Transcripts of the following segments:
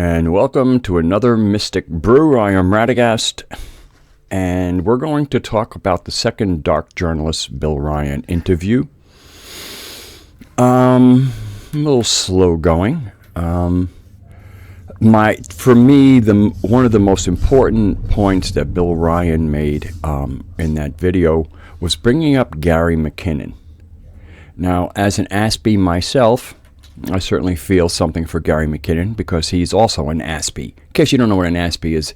And welcome to another Mystic Brew. I am Radagast, and we're going to talk about the second dark journalist Bill Ryan interview. A little slow going. For me, one of the most important points that Bill Ryan made in that video was bringing up Gary Mckinnon. Now, as an Aspie myself, I certainly feel something for Gary Mckinnon because he's also an Aspie. In case you don't know what an Aspie is,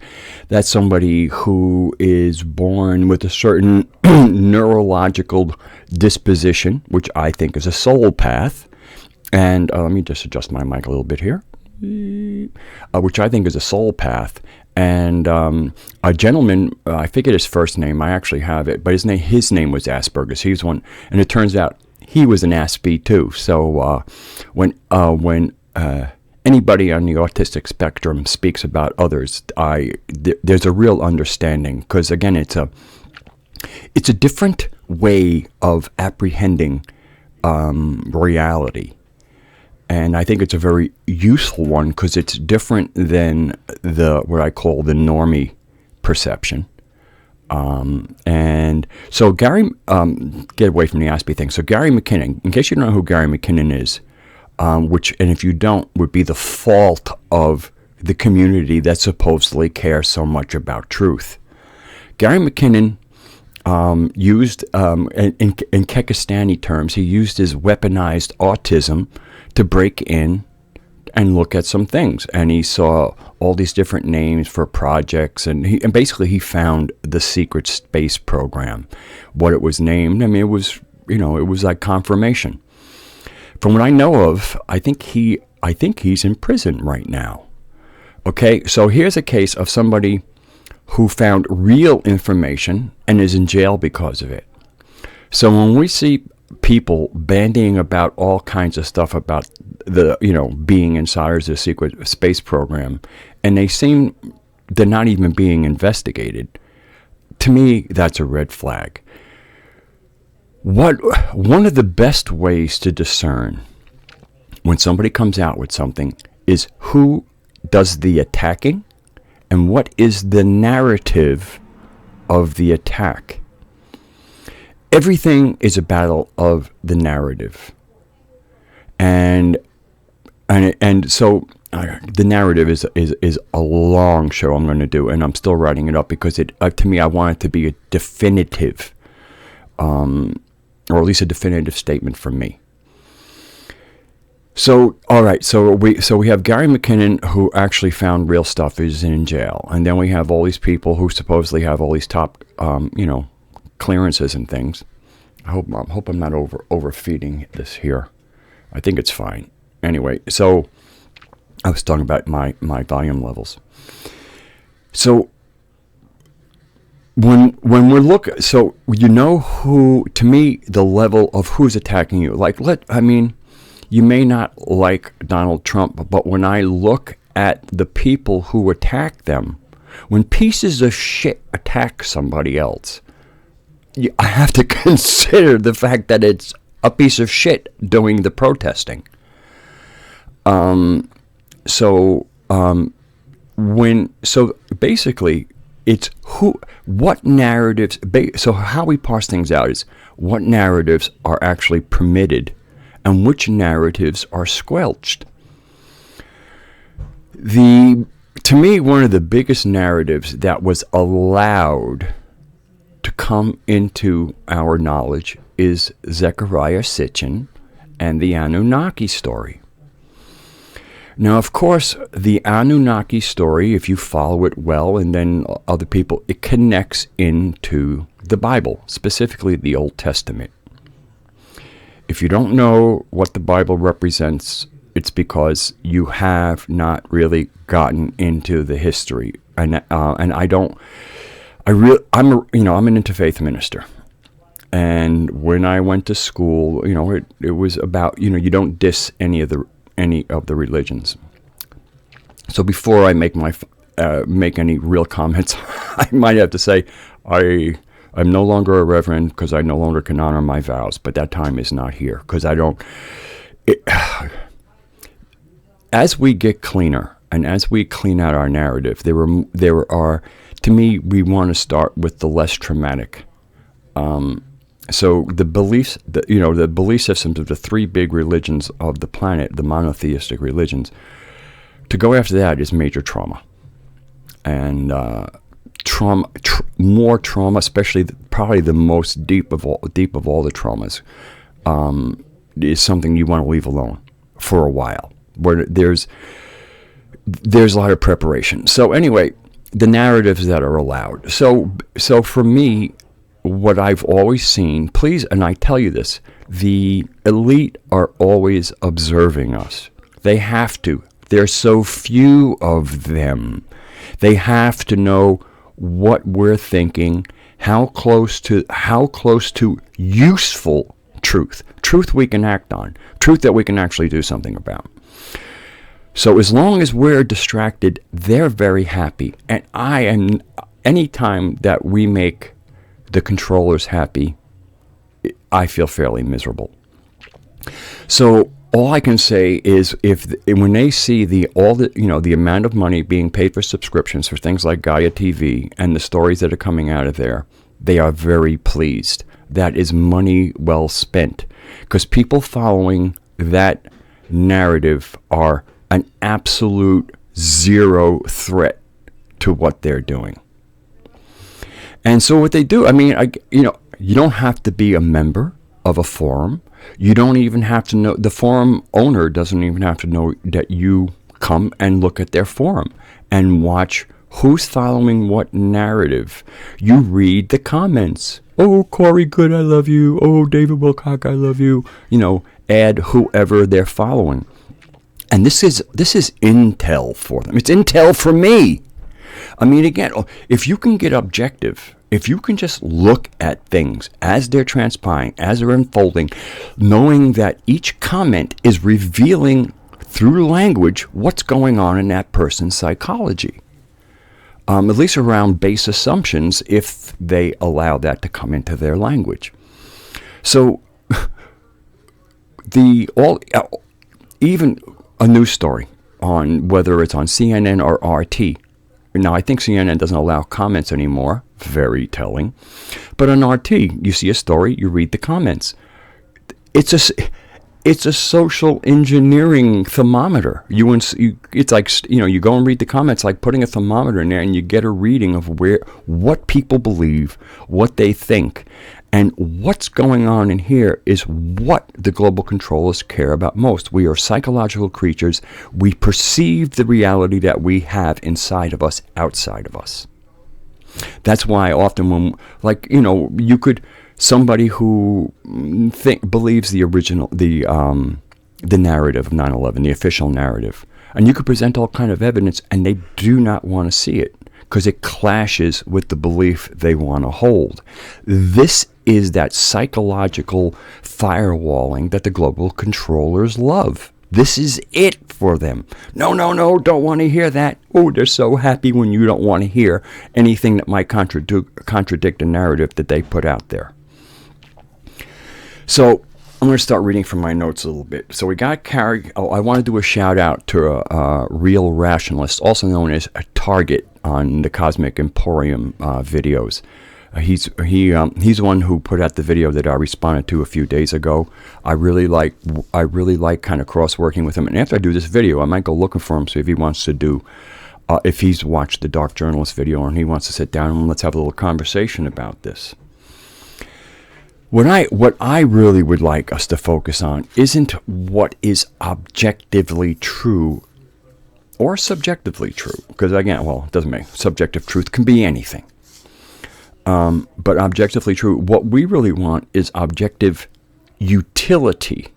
that's somebody who is born with a certain neurological disposition, which I think is a soul path. And let me just adjust my mic a little bit here, which I think is a soul path. And a gentleman, I forget his first name, I actually have it, but his name was Asperger's. He's one, and it turns out he was an Aspie too. So when anybody on the autistic spectrum speaks about others, there's a real understanding, because again, it's a different way of apprehending reality, and I think it's a very useful one because it's different than what I call the normie perception. And so Gary, get away from the Aspie thing. So Gary McKinnon, in case you don't know who Gary McKinnon is, and if you don't, would be the fault of the community that supposedly cares so much about truth. Gary McKinnon used, in Kekistani terms, he used his weaponized autism to break in and look at some things, and he saw all these different names for projects, and basically he found the secret space program. What it was named, I mean, it was like confirmation. From what I know of, I think he's in prison right now. Okay, so here's a case of somebody who found real information and is in jail because of it. So when we see people bandying about all kinds of stuff about being insiders of the secret space program, and they're not even being investigated, to me, that's a red flag. One of the best ways to discern when somebody comes out with something is who does the attacking and what is the narrative of the attack. Everything is a battle of the narrative, and so the narrative is a long show I'm going to do, and I'm still writing it up because to me, I want it to be a definitive, or at least a definitive statement from me. So, all right, so we have Gary McKinnon, who actually found real stuff, is in jail, and then we have all these people who supposedly have all these top, clearances and things. I hope I'm not overfeeding this here. I think it's fine. Anyway, so I was talking about my volume levels. So when we're looking, so who, to me, the level of who's attacking you. You may not like Donald Trump, but when I look at the people who attack them, when pieces of shit attack somebody else, I have to consider the fact that it's a piece of shit doing the protesting. So basically, it's what narratives. So how we parse things out is what narratives are actually permitted, and which narratives are squelched. To me, one of the biggest narratives that was allowed to come into our knowledge is Zecharia Sitchin and the Anunnaki story. Now, of course, the Anunnaki story, if you follow it well, and then other people, it connects into the Bible, specifically the Old Testament. If you don't know what the Bible represents, it's because you have not really gotten into the history, and I don't. I'm an interfaith minister, and when I went to school, it was about you don't diss any of the religions. So before I make any real comments, I might have to say I'm no longer a reverend because I no longer can honor my vows, but that time is not here because I don't. As we get cleaner And as we clean out our narrative, there are, to me, we want to start with the less traumatic. So the beliefs, the belief systems of the three big religions of the planet, the monotheistic religions, to go after that is major trauma. And more trauma, especially probably the most deep of all the traumas, is something you want to leave alone for a while, where there's a lot of preparation. So anyway, the narratives that are allowed. So for me, what I've always seen, please, and I tell you this, the elite are always observing us. They have to. There's so few of them. They have to know what we're thinking, how close to useful truth we can act on, truth that we can actually do something about. So as long as we're distracted, they're very happy. And anytime that we make the controllers happy, I feel fairly miserable. So all I can say is, when they see the amount of money being paid for subscriptions for things like Gaia TV and the stories that are coming out of there, they are very pleased. That is money well spent, because people following that narrative are an absolute zero threat to what they're doing. And so what they do, you don't have to be a member of a forum. You don't even have to know, the forum owner doesn't even have to know that you come and look at their forum and watch who's following what narrative. You read the comments. Oh, Corey Good, I love you. Oh, David Wilcock, I love you. Add whoever they're following. And this is intel for them. It's intel for me. Again, if you can get objective, if you can just look at things as they're transpiring, as they're unfolding, knowing that each comment is revealing through language what's going on in that person's psychology, at least around base assumptions, if they allow that to come into their language. So even a news story, on whether it's on CNN or RT. Now, I think CNN doesn't allow comments anymore. Very telling. But on RT, you see a story, you read the comments. It's a social engineering thermometer. It's like, you go and read the comments, like putting a thermometer in there, and you get a reading of what people believe, what they think. And what's going on in here is what the global controllers care about most. We are psychological creatures. We perceive the reality that we have inside of us, outside of us. That's why often when, somebody who believes the original, the narrative of 9/11, the official narrative, and you could present all kind of evidence, and they do not want to see it because it clashes with the belief they want to hold. This is that psychological firewalling that the global controllers love. This is it for them. No, don't want to hear that. Oh, they're so happy when you don't want to hear anything that might contradict a narrative that they put out there. So I'm going to start reading from my notes a little bit. So we got Gary. I want to do a shout out to a real rationalist, also known as a Target on the Cosmic Emporium videos. He's the one who put out the video that I responded to a few days ago. I really like kind of cross working with him. And after I do this video, I might go looking for him, see if he wants to do, if he's watched the Dark Journalist video and he wants to sit down and let's have a little conversation about this. What I really would like us to focus on isn't what is objectively true or subjectively true, because again, it doesn't make subjective truth can be anything. But objectively true, what we really want is objective utility.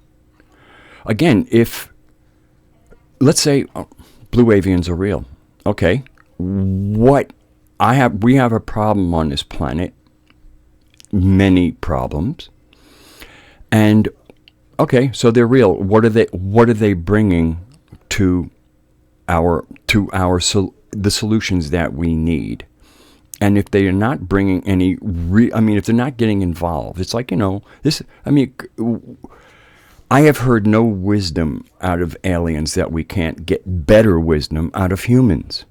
Again, if, let's say, blue avians are real, okay, we have a problem on this planet, many problems, and okay, so they're real. What are they bringing to the solutions that we need? And if they are not bringing any, if they're not getting involved, it's like, I have heard no wisdom out of aliens that we can't get better wisdom out of humans.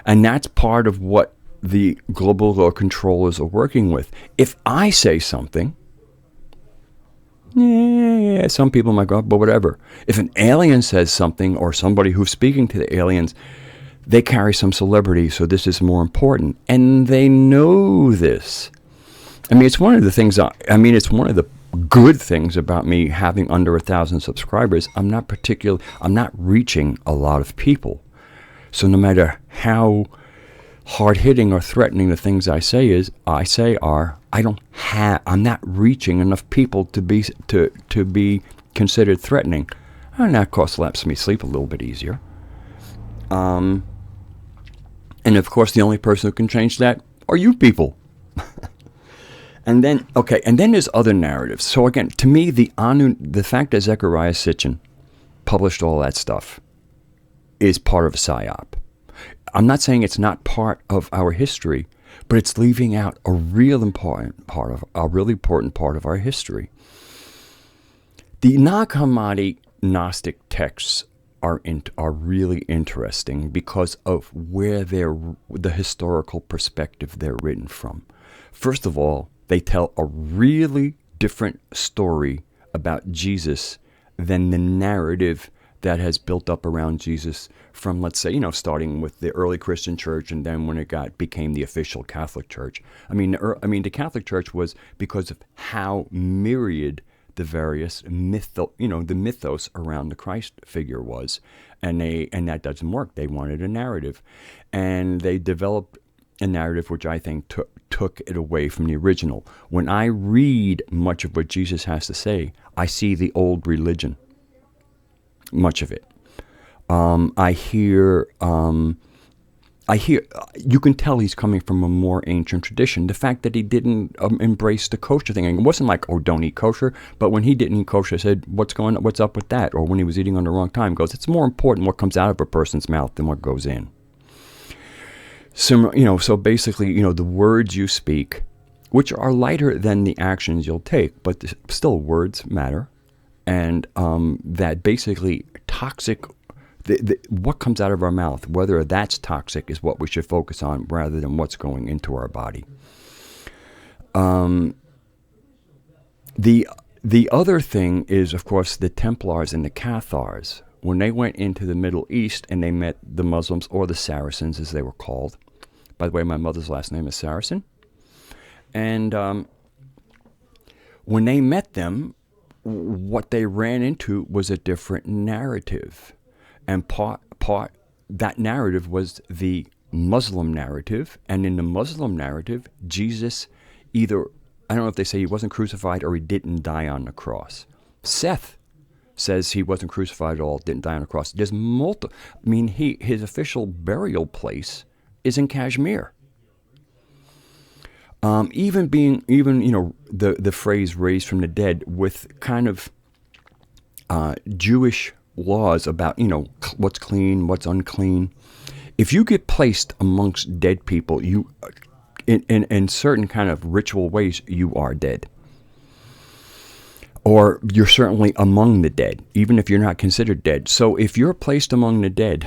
And that's part of what the global law controllers are working with. If I say something, yeah, some people might go, but whatever. If an alien says something, or somebody who's speaking to the aliens, they carry some celebrity, so this is more important. And they know this. I mean, it's one of the things, it's one of the good things about me having under 1,000 subscribers. I'm not reaching a lot of people. So no matter how hard-hitting or threatening the things I say are, I'm not reaching enough people to be considered threatening. And that, of course, lets me sleep a little bit easier. And of course, the only person who can change that are you people. And then there's other narratives. So again, to me, the fact that Zecharia Sitchin published all that stuff is part of a psyop. I'm not saying it's not part of our history, but it's leaving out a really important part of our history. The Nag Hammadi Gnostic texts are really interesting because of where the historical perspective they're written from. First of all, they tell a really different story about Jesus than the narrative that has built up around Jesus from, let's say, starting with the early Christian church, and then when it became the official Catholic Church. The Catholic Church was because of how myriad the various the mythos around the Christ figure was, and that doesn't work. They wanted a narrative, and they developed a narrative which I think took it away from the original. When I read much of what Jesus has to say, I see the old religion, much of it. I hear, you can tell he's coming from a more ancient tradition. The fact that he didn't embrace the kosher thing, and it wasn't like, oh, don't eat kosher, but when he didn't eat kosher, I said, what's up with that? Or when he was eating on the wrong time, goes, it's more important what comes out of a person's mouth than what goes in. So basically, the words you speak, which are lighter than the actions you'll take, but still words matter, and that basically toxic, what comes out of our mouth, whether that's toxic, is what we should focus on rather than what's going into our body. The other thing is, of course, the Templars and the Cathars. When they went into the Middle East and they met the Muslims, or the Saracens as they were called. By the way, my mother's last name is Saracen. And when they met them, what they ran into was a different narrative. And part that narrative was the Muslim narrative. And in the Muslim narrative, Jesus either, I don't know if they say he wasn't crucified or he didn't die on the cross. Seth says he wasn't crucified at all, didn't die on the cross. There's his official burial place is in Kashmir. The phrase raised from the dead, with kind of Jewish laws about, what's clean, what's unclean. If you get placed amongst dead people, you, in certain kind of ritual ways, you are dead. Or you're certainly among the dead, even if you're not considered dead. So if you're placed among the dead,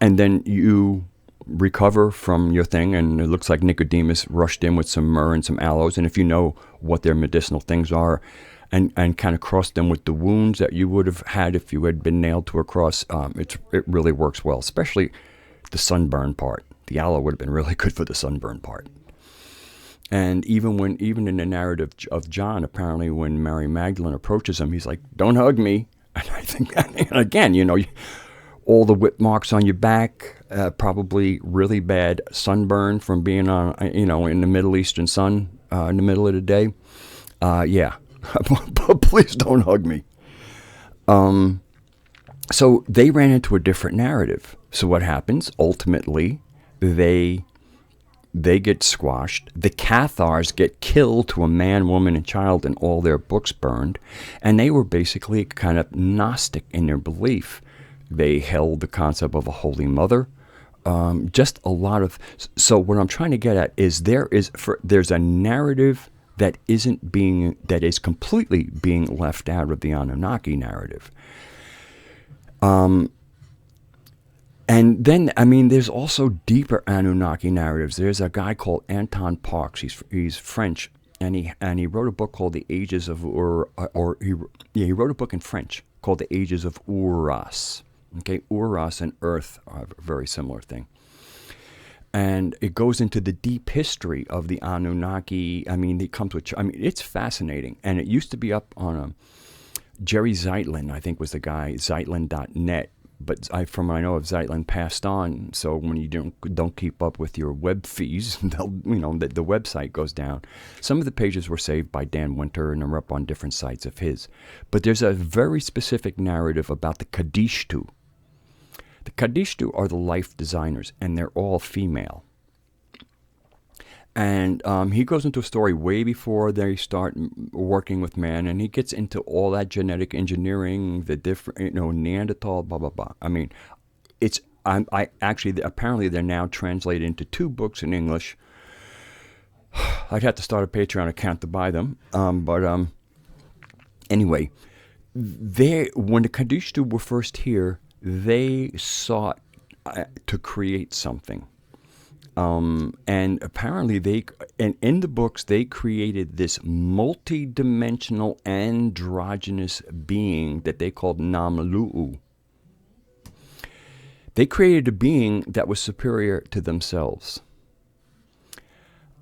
and then you recover from your thing, and it looks like Nicodemus rushed in with some myrrh and some aloes, and if you know what their medicinal things are, and kind of crossed them with the wounds that you would have had if you had been nailed to a cross, it really works well, especially the sunburn part. The aloe would have been really good for the sunburn part. And even in the narrative of John, apparently when Mary Magdalene approaches him, he's like, "Don't hug me." And I think, again, all the whip marks on your back, probably really bad sunburn from being on, in the Middle Eastern sun in the middle of the day. Yeah, but please don't hug me. So they ran into a different narrative. So what happens? Ultimately, they get squashed. The Cathars get killed to a man, woman, and child, and all their books burned. And they were basically kind of Gnostic in their belief. They held the concept of a Holy Mother. Just a lot of... So what I'm trying to get at is there's a narrative that is completely being left out of the Anunnaki narrative. And then, I mean, there's also deeper Anunnaki narratives. There's a guy called Anton Parks. He's French, and he wrote a book called The Ages of he wrote a book in French called The Ages of Uras. Okay, Uras and Earth are a very similar thing. And it goes into the deep history of the Anunnaki. I mean, it's fascinating. And it used to be up on Jerry Zeitlin, I think was the guy, Zeitlin.net. But from what I know of, Zeitlin passed on. So when you don't keep up with your web fees, the website goes down. Some of the pages were saved by Dan Winter, and they're up on different sites of his. But there's a very specific narrative about the Kadishtu. The Kadishtu are the life designers, and they're all female. And he goes into a story way before they start working with man, and he gets into all that genetic engineering, the different, Neanderthal, blah, blah, blah. I mean, apparently they're now translated into 2 books in English. I'd have to start a Patreon account to buy them. Anyway, when the Kadishtu were first here, they sought to create something. And apparently in the books, they created this multi-dimensional androgynous being that they called Namlu'u. They created a being that was superior to themselves.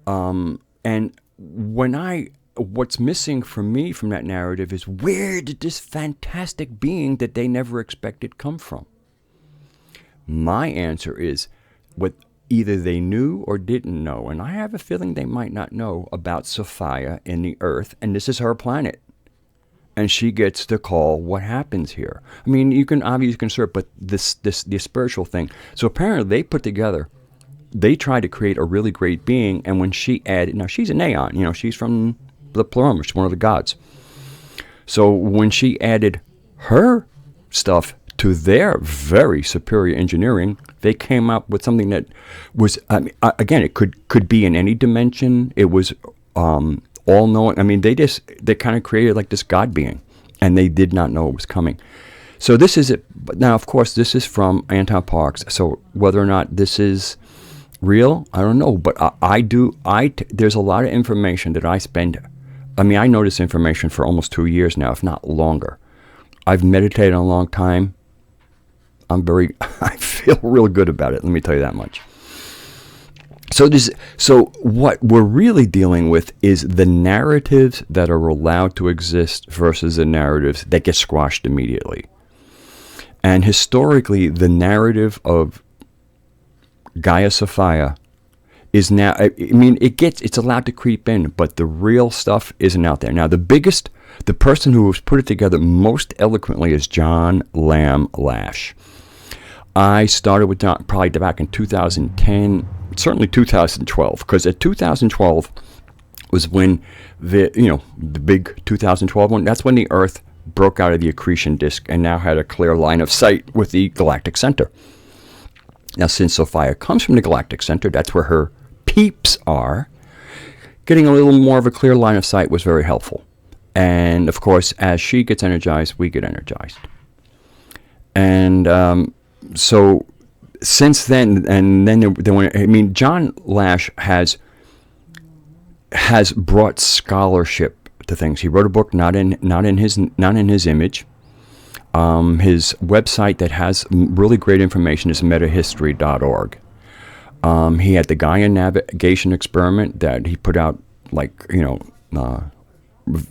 And what's missing for me from that narrative is, where did this fantastic being that they never expected come from? My answer is, what either they knew or didn't know, and I have a feeling they might not know about Sophia in the Earth, and this is her planet. And she gets to call what happens here. I mean, you can obviously consider, but the spiritual thing. So apparently they tried to create a really great being, and when she added, now she's an Aeon, she's from the Pleroma, she's one of the gods. So when she added her stuff to their very superior engineering, they came up with something that was, again, it could be in any dimension. It was all-knowing. I mean, they kind of created like this God being, and they did not know it was coming. So this is it. But now, of course, this is from Anton Parks. So whether or not this is real, I don't know. But there's a lot of information that I spend. I mean, I know this information for almost 2 years now, if not longer. I've meditated a long time. I feel real good about it. Let me tell you that much. So what we're really dealing with is the narratives that are allowed to exist versus the narratives that get squashed immediately. And historically, the narrative of Gaia Sophia is now, I mean, it's allowed to creep in, but the real stuff isn't out there. Now, the person who has put it together most eloquently is John Lamb Lash. I started with John probably back in 2010, certainly 2012, because at 2012 was when the big 2012 one, that's when the Earth broke out of the accretion disk and now had a clear line of sight with the galactic center. Now, since Sophia comes from the galactic center, that's where her peeps are, getting a little more of a clear line of sight was very helpful. And, of course, as she gets energized, we get energized. And so since then, and then John Lash has brought scholarship to things. He wrote a book not in his image. His website that has really great information is metahistory.org. He had the Gaia navigation experiment that he put out,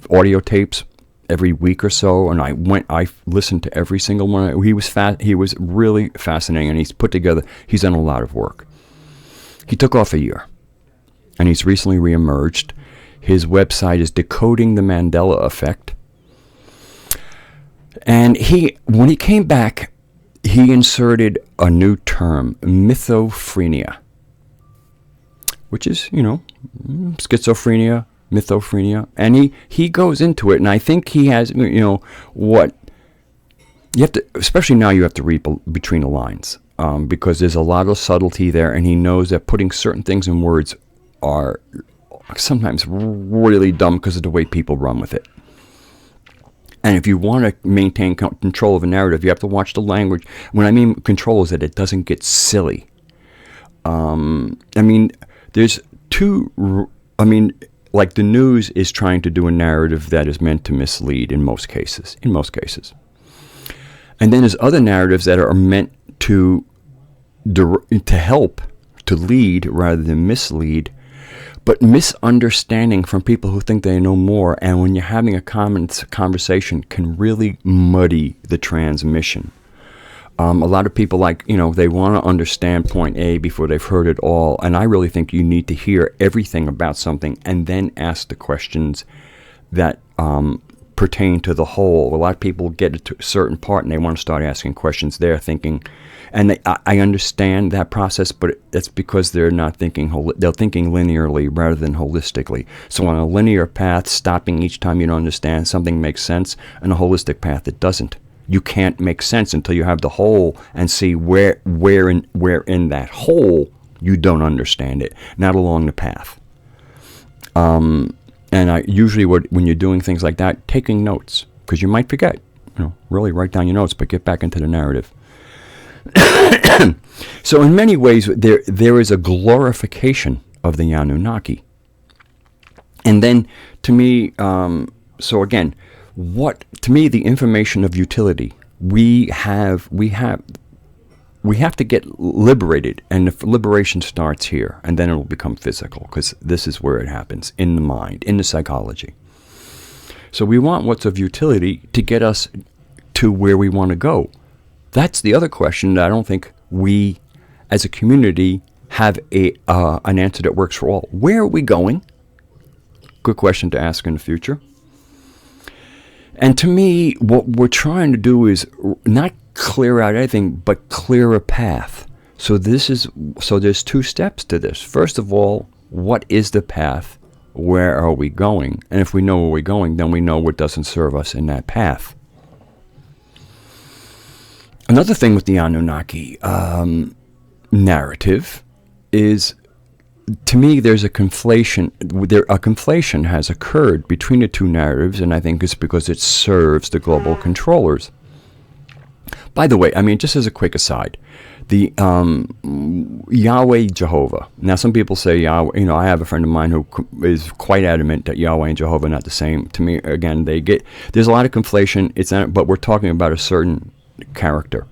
audio tapes every week or so, and I listened to every single one. He was really fascinating, and he's done a lot of work. He took off a year, and he's recently reemerged. His website is Decoding the Mandela Effect. And when he came back, he inserted a new term, mythophrenia, which is, schizophrenia, mythophrenia, and he goes into it, and I think he has, what you have to, especially now, you have to read between the lines, because there's a lot of subtlety there, and he knows that putting certain things in words sometimes really dumb because of the way people run with it. And if you want to maintain control of a narrative, you have to watch the language. When I mean control is that it doesn't get silly. I mean, there's like the news is trying to do a narrative that is meant to mislead in most cases. And then there's other narratives that are meant to help, to lead rather than mislead, but misunderstanding from people who think they know more, and when you're having a conversation, can really muddy the transmission. A lot of people they want to understand point A before they've heard it all, and I really think you need to hear everything about something and then ask the questions that pertain to the whole. A lot of people get to a certain part and they want to start asking questions there, thinking, and I understand that process, but that's because they're not thinking, they're thinking linearly rather than holistically. So on a linear path, stopping each time you don't understand something makes sense. On a holistic path, it doesn't. You can't make sense until you have the whole and see where in that whole you don't understand it, not along the path. And I usually when you're doing things like that, taking notes, because you might forget. Really write down your notes, but get back into the narrative. So in many ways, there is a glorification of the Anunnaki. And then, to me, so again, to me, the information of utility, we have to get liberated, and the liberation starts here, and then it will become physical, because this is where it happens, in the mind, in the psychology. So we want what's of utility to get us to where we want to go. That's the other question that I don't think we, as a community, have an answer that works for all. Where are we going? Good question to ask in the future. And to me, what we're trying to do is not clear out anything, but clear a path. So there's two steps to this. First of all, what is the path? Where are we going? And if we know where we're going, then we know what doesn't serve us in that path. Another thing with the Anunnaki narrative is, to me, there's a conflation. A conflation has occurred between the two narratives, and I think it's because it serves the global controllers. By the way, I mean, just as a quick aside, the Yahweh Jehovah. Now, some people say Yahweh. I have a friend of mine who is quite adamant that Yahweh and Jehovah are not the same. To me, again, there's a lot of conflation. It's not, but we're talking about a certain character.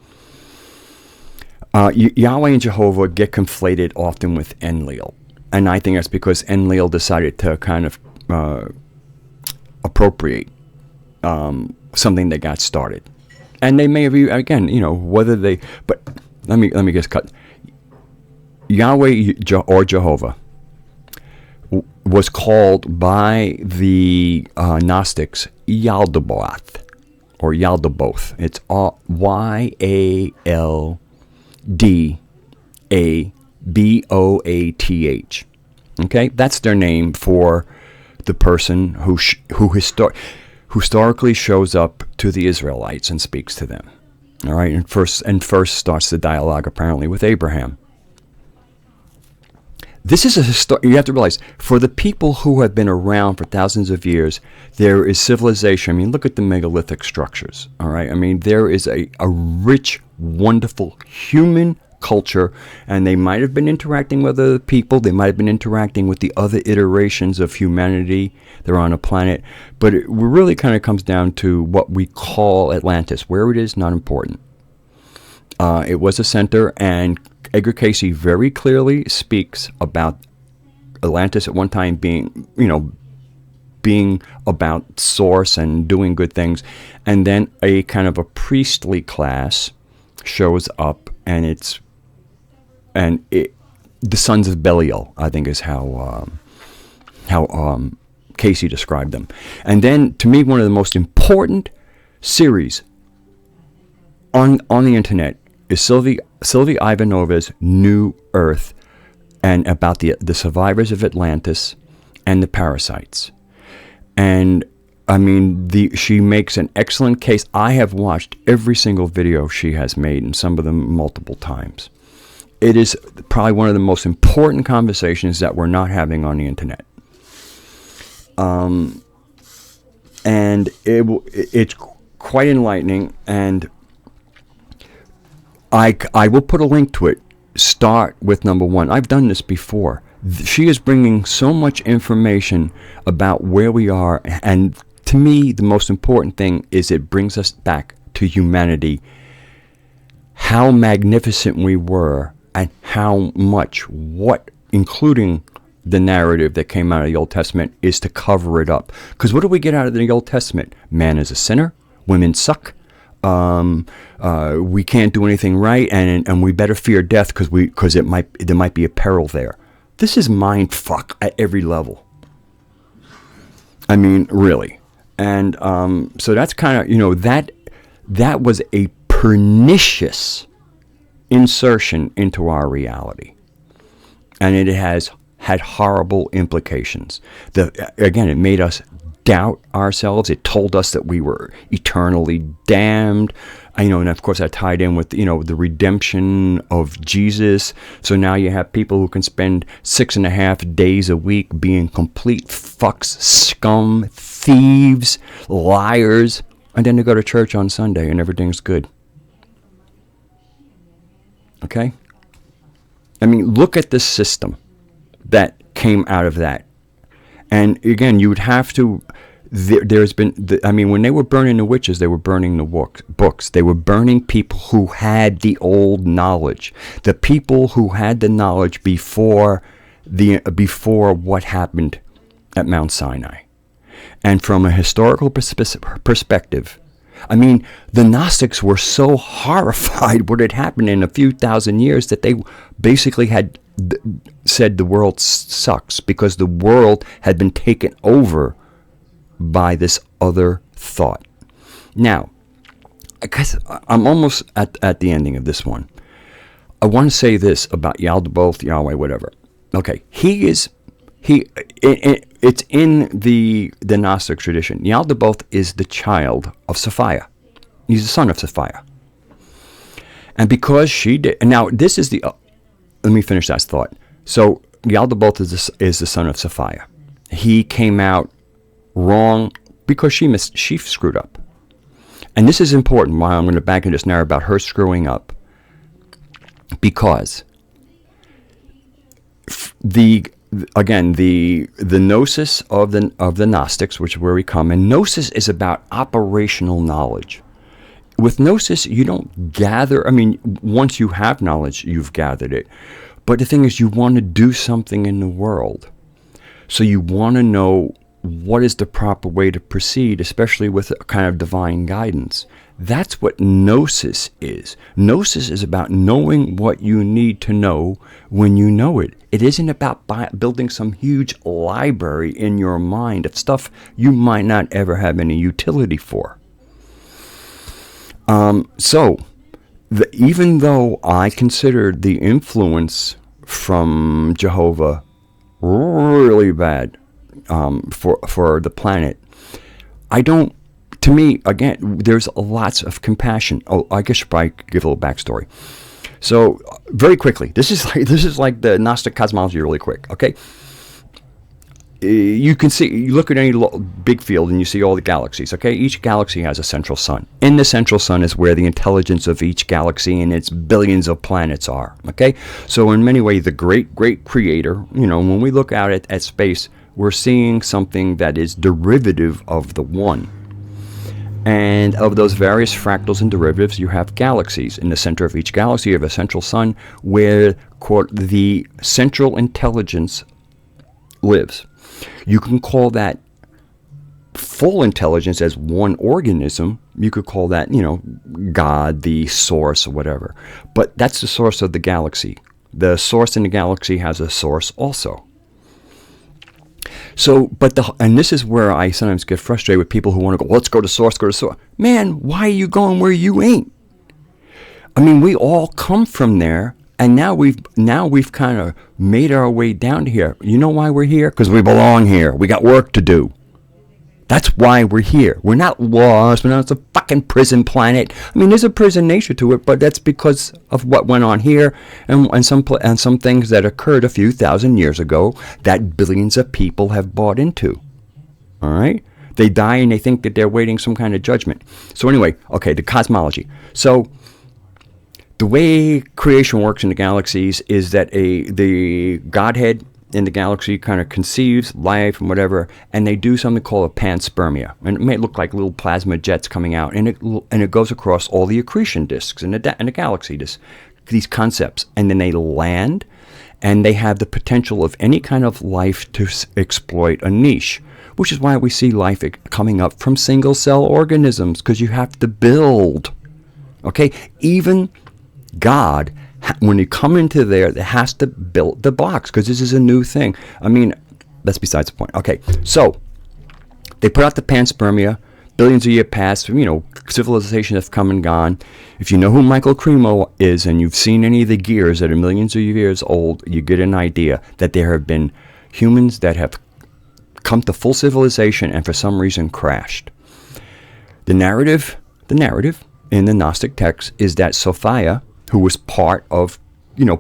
Yahweh and Jehovah get conflated often with Enlil. And I think that's because Enlil decided to kind of appropriate something that got started. And they may have, again, whether they, but let me just cut. Yahweh or Jehovah was called by the Gnostics Yaldabaoth, or Yaldabaoth. It's Yaldabaoth. Okay, that's their name for the person who historically shows up to the Israelites and speaks to them. All right, and first starts the dialogue apparently with Abraham. This is you have to realize, for the people who have been around for thousands of years, there is civilization. I mean, look at the megalithic structures. All right, I mean, there is a rich, wonderful human culture, and they might have been interacting with other people. They might have been interacting with the other iterations of humanity that are on a planet. But it really kind of comes down to what we call Atlantis. Where it is, not important. It was a center, and Edgar Cayce very clearly speaks about Atlantis at one time being about source and doing good things, and then a kind of a priestly class shows up, and the sons of Belial, I think, is how Cayce described them. And then, to me, one of the most important series on the internet is Sylvie Ivanova's New Earth, and about the survivors of Atlantis and the parasites. And I mean, she makes an excellent case. I have watched every single video she has made, and some of them multiple times. It is probably one of the most important conversations that we're not having on the internet. And it's quite enlightening, and I will put a link to it. Start with number one. I've done this before. She is bringing so much information about where we are, and to me, the most important thing is it brings us back to humanity, how magnificent we were, and how much, including the narrative that came out of the Old Testament, is to cover it up. Because what do we get out of the Old Testament? Man is a sinner, women suck, we can't do anything right, and we better fear death because there might be a peril there. This is mind fuck at every level. I mean, really. And so that's kind of, that was a pernicious insertion into our reality. And it has had horrible implications. Again, it made us doubt ourselves. It told us that we were eternally damned. And of course that tied in with, the redemption of Jesus. So now you have people who can spend 6.5 days a week being complete fucks, scum, thieves, liars, and then they go to church on Sunday and everything's good. Okay? I mean, look at the system that came out of that. And again, you would have to, there's been, when they were burning the witches, they were burning the books. They were burning people who had the old knowledge. The people who had the knowledge before what happened at Mount Sinai. And from a historical perspective, the Gnostics were so horrified what had happened in a few thousand years that they basically had said the world sucks because the world had been taken over by this other thought. Now, I guess I'm almost at the ending of this one. I want to say this about Yaldabaoth, Yahweh, whatever. Okay, it's in the Gnostic tradition. Yaldabaoth is the child of Sophia. He's the son of Sophia. And because she did, now this is let me finish that thought. So Yaldabaoth is the son of Sophia. He came out wrong because she screwed up. And this is important. Why I'm going to back in this narrative about her screwing up, because the gnosis of the Gnostics, which is where we come, and gnosis is about operational knowledge. With gnosis, you don't gather. Once you have knowledge, you've gathered it. But the thing is, you want to do something in the world. So you want to know what is the proper way to proceed, especially with a kind of divine guidance. That's what gnosis is. Gnosis is about knowing what you need to know when you know it. It isn't about building some huge library in your mind of stuff you might not ever have any utility for. Even though I considered the influence from Jehovah really bad for the planet, to me, again, there's lots of compassion. Oh, I guess I should probably give a little backstory. So, very quickly, this is like the Gnostic cosmology really quick, okay? You can see, you look at any big field and you see all the galaxies, okay? Each galaxy has a central sun. In the central sun is where the intelligence of each galaxy and its billions of planets are, okay? So in many ways, the great, great creator, when we look out at space, we're seeing something that is derivative of the one. And of those various fractals and derivatives, you have galaxies. In the center of each galaxy, you have a central sun where, quote, the central intelligence lives. You can call that full intelligence as one organism. You could call that, God, the source, or whatever. But that's the source of the galaxy. The source in the galaxy has a source also. So, and this is where I sometimes get frustrated with people who want to go, let's go to source, Man, why are you going where you ain't? We all come from there. And now we've kind of made our way down to here. You know why we're here? Because we belong here. We got work to do. That's why we're here. We're not lost. We're not a fucking prison planet. There's a prison nature to it, but that's because of what went on here and some things that occurred a few thousand years ago that billions of people have bought into. All right? They die and they think that they're waiting some kind of judgment. So anyway, okay, the cosmology. So the way creation works in the galaxies is that the Godhead in the galaxy kind of conceives life and whatever, and they do something called a panspermia. And it may look like little plasma jets coming out, and it goes across all the accretion disks in the galaxy, these concepts. And then they land, and they have the potential of any kind of life to exploit a niche, which is why we see life coming up from single-cell organisms, because you have to build. Okay? Even God, when you come into there, it has to build the blocks, because this is a new thing. I mean, that's besides the point. Okay, so they put out the panspermia. Billions of years pass. Civilizations have come and gone. If you know who Michael Cremo is, and you've seen any of the gears that are millions of years old, you get an idea that there have been humans that have come to full civilization and for some reason crashed. The narrative in the Gnostic text is that Sophia, who was part of,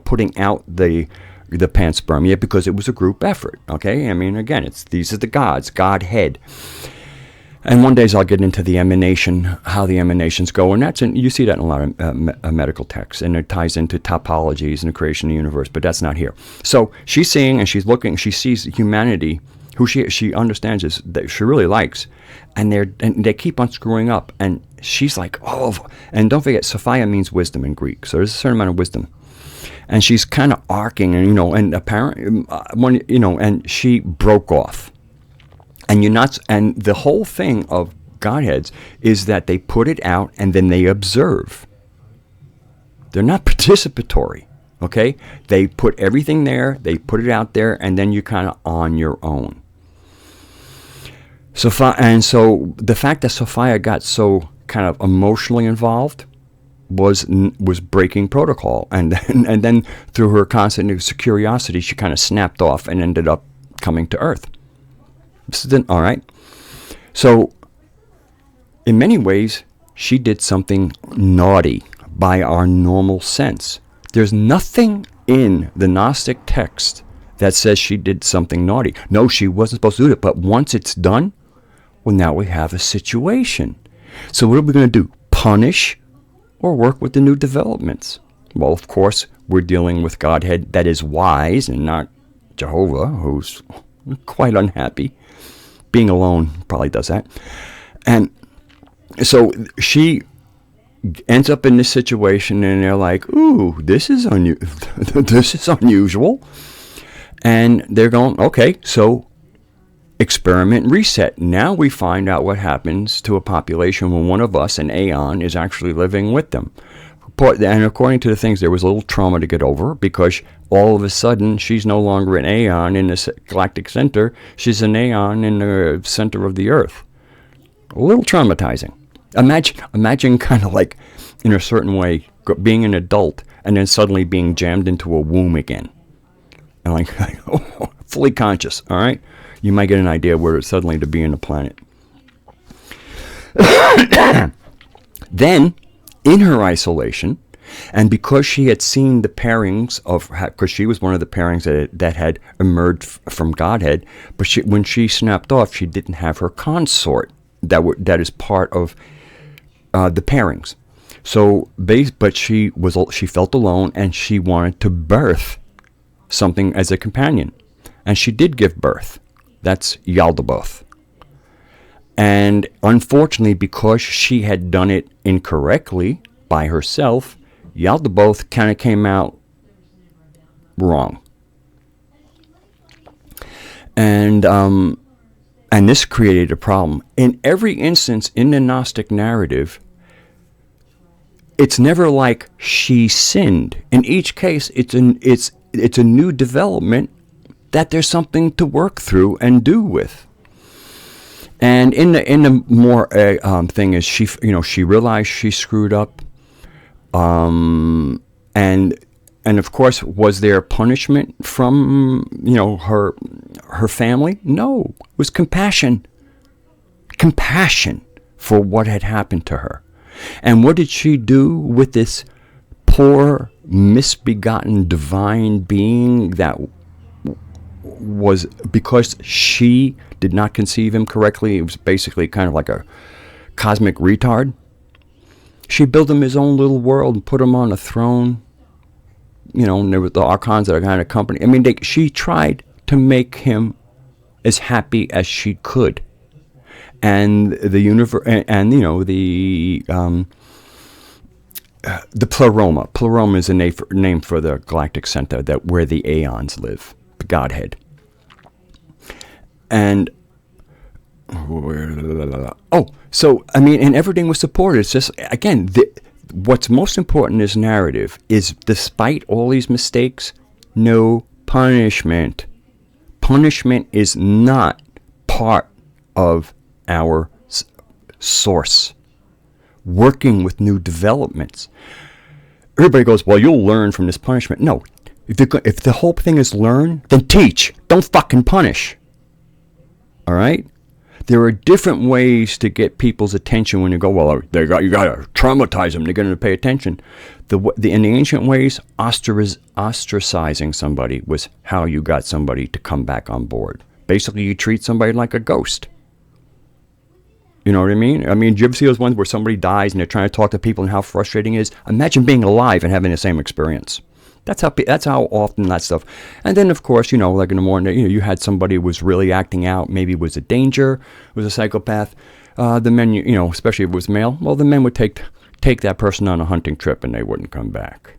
putting out the panspermia, because it was a group effort. Okay, I mean, again, these are the gods, Godhead. And one day I'll get into the emanation, how the emanations go, and you see that in a lot of medical texts, and it ties into topologies and the creation of the universe, but that's not here. So she's seeing and she's looking, she sees humanity, who she understands is that she really likes, and they keep on screwing up, and she's like, oh, and don't forget, Sophia means wisdom in Greek, so there's a certain amount of wisdom, and she's kind of arcing, and and apparently, and she broke off. And and the whole thing of Godheads is that they put it out and then they observe. They're not participatory, okay? They put everything there, they put it out there, and then you're kind of on your own. So the fact that Sophia got so kind of emotionally involved was breaking protocol, and then through her constant curiosity, she kind of snapped off and ended up coming to Earth. All right. So, in many ways, she did something naughty by our normal sense. There's nothing in the Gnostic text that says she did something naughty. No, she wasn't supposed to do it. But once it's done, well, now we have a situation. So what are we going to do? Punish or work with the new developments? Well, of course, we're dealing with Godhead that is wise and not Jehovah, who's quite unhappy. Being alone probably does that. And so she ends up in this situation, and they're like, ooh, this is unusual. And they're going, okay, so experiment reset. Now we find out what happens to a population when one of us, an aeon, is actually living with them. And according to the things, there was a little trauma to get over, because all of a sudden she's no longer an aeon in the galactic center. She's an aeon in the center of the Earth. A little traumatizing. Imagine kind of like, in a certain way, being an adult and then suddenly being jammed into a womb again. And like fully conscious, all right? You might get an idea where it's suddenly to be in a planet. Then, in her isolation, and because she had seen the pairings because she was one of the pairings that had emerged from Godhead, but when she snapped off, she didn't have her consort that is part of the pairings. So, but she felt alone, and she wanted to birth something as a companion, and she did give birth. That's Yaldabaoth. And unfortunately, because she had done it incorrectly by herself, Yaldabaoth kind of came out wrong. And this created a problem. In every instance in the Gnostic narrative, it's never like she sinned. In each case, it's a new development that there's something to work through and do with. And in the more thing is she realized she screwed up, and of course, was there punishment from her family? No, it was compassion for what had happened to her. And what did she do with this poor misbegotten divine being that was because she did not conceive him correctly. It was basically kind of like a cosmic retard. She built him his own little world and put him on a throne. And there were the archons that are kind of company. I mean, she tried to make him as happy as she could. And the universe, and the pleroma. Pleroma is a name for the galactic center where the aeons live, the Godhead. And so I mean, and everything was supported. It's just, again, what's most important is narrative. Is despite all these mistakes, no punishment. Punishment is not part of our source. Working with new developments. Everybody goes, well, you'll learn from this punishment. No. If the whole thing is learn, then teach. Don't fucking punish. All right? There are different ways to get people's attention when you go, well, you got to traumatize them. They're going to pay attention. In the ancient ways, ostracizing somebody was how you got somebody to come back on board. Basically, you treat somebody like a ghost. You know what I mean? I mean, do you ever see those ones where somebody dies and they're trying to talk to people and how frustrating it is? Imagine being alive and having the same experience. That's how often that stuff. And then, of course, like in the morning, you had somebody who was really acting out, maybe was a danger, was a psychopath. The men, especially if it was male, well, the men would take that person on a hunting trip and they wouldn't come back.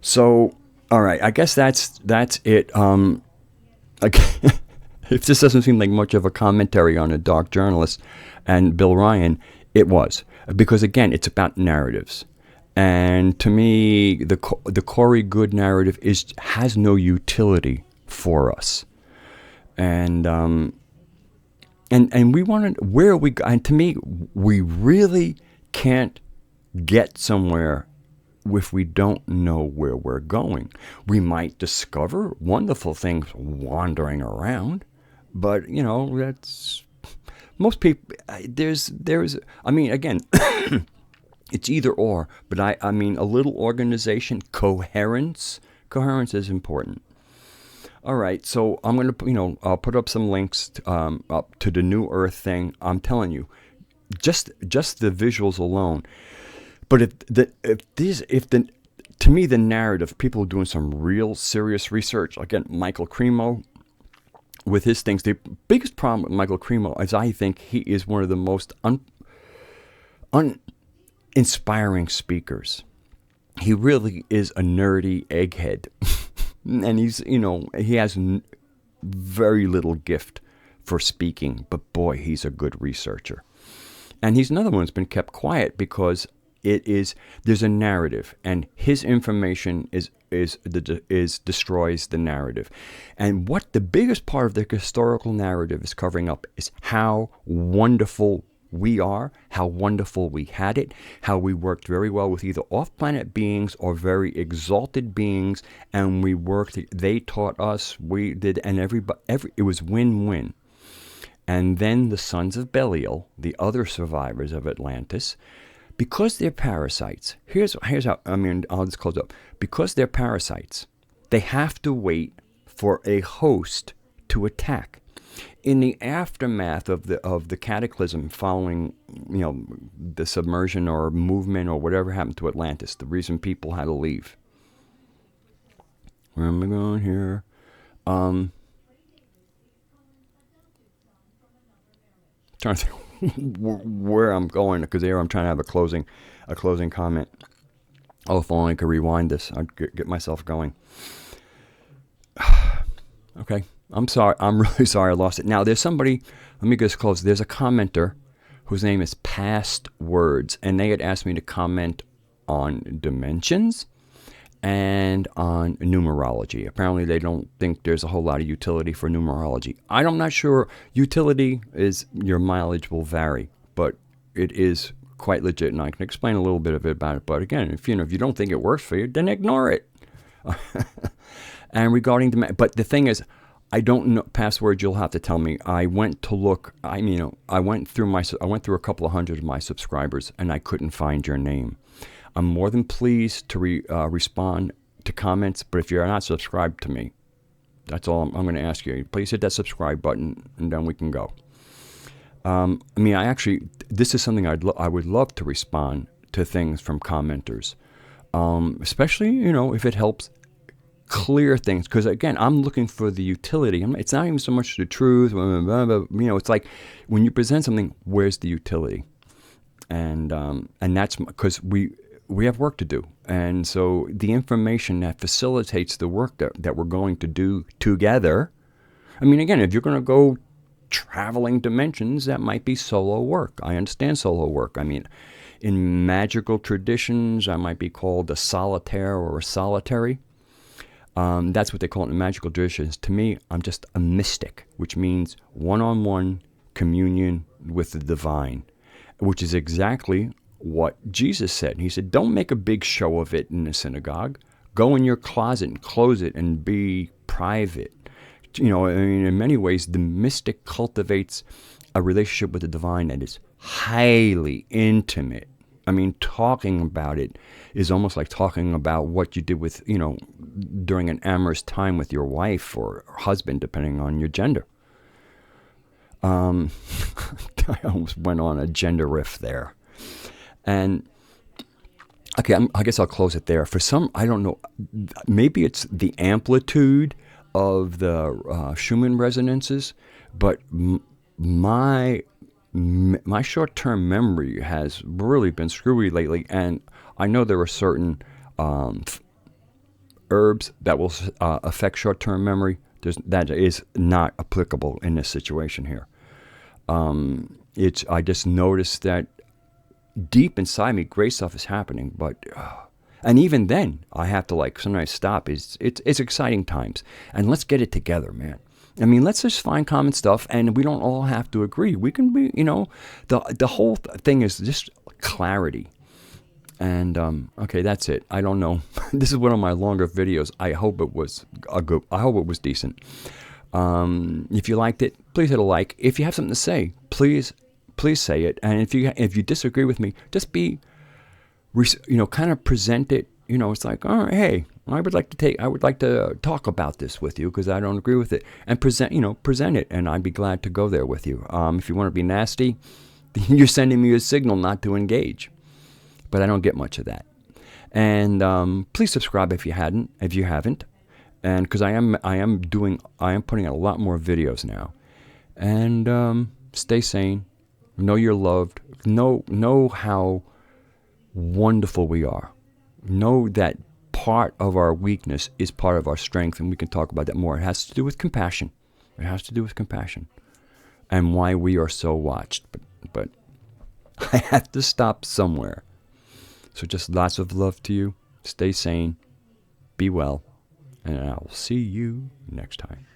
So, all right, I guess that's it. If this doesn't seem like much of a commentary on a dark journalist and Bill Ryan, it was. Because, again, it's about narratives. And to me, the Corey Goode narrative has no utility for us. And we want to, where we, and to me, we really can't get somewhere if we don't know where we're going. We might discover wonderful things wandering around. But, that's, most people, there's, I mean, again, it's either or, but I mean, a little organization, coherence is important. All right, so I'm going to, I'll put up some links up to the New Earth thing. I'm telling you, just the visuals alone. But to me, the narrative, people doing some real serious research, again, Michael Cremo, with his things, the biggest problem with Michael Cremo is I think he is one of the most uninspiring speakers. He really is a nerdy egghead. And he has very little gift for speaking, but boy, he's a good researcher. And he's another one that's been kept quiet because there's a narrative, and his information destroys the narrative. And what the biggest part of the historical narrative is covering up is how wonderful we are, how wonderful we had it, how we worked very well with either off-planet beings or very exalted beings, and they taught us, we did, and it was win-win. And then the sons of Belial, the other survivors of Atlantis, because they're parasites, here's how, I'll just close up. Because they're parasites, they have to wait for a host to attack. In the aftermath of the cataclysm following, the submersion or movement or whatever happened to Atlantis, the reason people had to leave. Where am I going here? Trying to think where I'm going, because there I'm trying to have a closing comment. Oh, if only I could rewind this, I'd get myself going. Okay, I'm sorry. I'm really sorry I lost it. Now, there's somebody, let me just close. There's a commenter whose name is Past Words, and they had asked me to comment on dimensions and on numerology. Apparently, they don't think there's a whole lot of utility for numerology. I'm not sure. Utility is, your mileage will vary, but it is quite legit, and I can explain a little bit of it about it. But again, if you don't think it works for you, then ignore it. And regarding but the thing is, I don't know passwords. You'll have to tell me. I went to look. I went through a couple of hundred of my subscribers, and I couldn't find your name. I'm more than pleased to respond to comments, but if you're not subscribed to me, That's all I'm going to ask you. Please hit that subscribe button, and then we can go. This is something I would love to respond to things from commenters, especially, if it helps clear things. Because, again, I'm looking for the utility. It's not even so much the truth. It's like when you present something, where's the utility? And that's because we have work to do. And so the information that facilitates the work that we're going to do together, again, if you're going to go traveling dimensions, that might be solo work. I understand solo work. In magical traditions, I might be called a solitaire or a solitary. That's what they call it in magical traditions. To me, I'm just a mystic, which means one-on-one communion with the divine, which is exactly what Jesus said. He said, don't make a big show of it in the synagogue. Go in your closet and close it and be private. In many ways, the mystic cultivates a relationship with the divine that is highly intimate. Talking about it is almost like talking about what you did with, during an amorous time with your wife or husband, depending on your gender. I almost went on a gender riff there. And, okay, I guess I'll close it there. For some, I don't know, maybe it's the amplitude of the Schumann resonances, but my short-term memory has really been screwy lately, and I know there are certain herbs that will affect short-term memory. That is not applicable in this situation here. I just noticed that deep inside me, great stuff is happening, but and even then, I have to sometimes stop. It's exciting times, and let's get it together, man. Let's just find common stuff, and we don't all have to agree. We can be, the whole thing is just clarity. And okay, that's it. I don't know. This is one of my longer videos. I hope it was I hope it was decent. If you liked it, please hit a like. If you have something to say, please say it. And if you disagree with me, just be, kind of present it. It's like, all right, hey, I would like to talk about this with you because I don't agree with it, and present it, and I'd be glad to go there with you. If you want to be nasty, you're sending me a signal not to engage, but I don't get much of that. And please subscribe if you haven't, and because I am putting out a lot more videos now. And stay sane, know you're loved, know how wonderful we are. Know that part of our weakness is part of our strength, and we can talk about that more. It has to do with compassion. And why we are so watched. But I have to stop somewhere. So just lots of love to you. Stay sane. Be well. And I'll see you next time.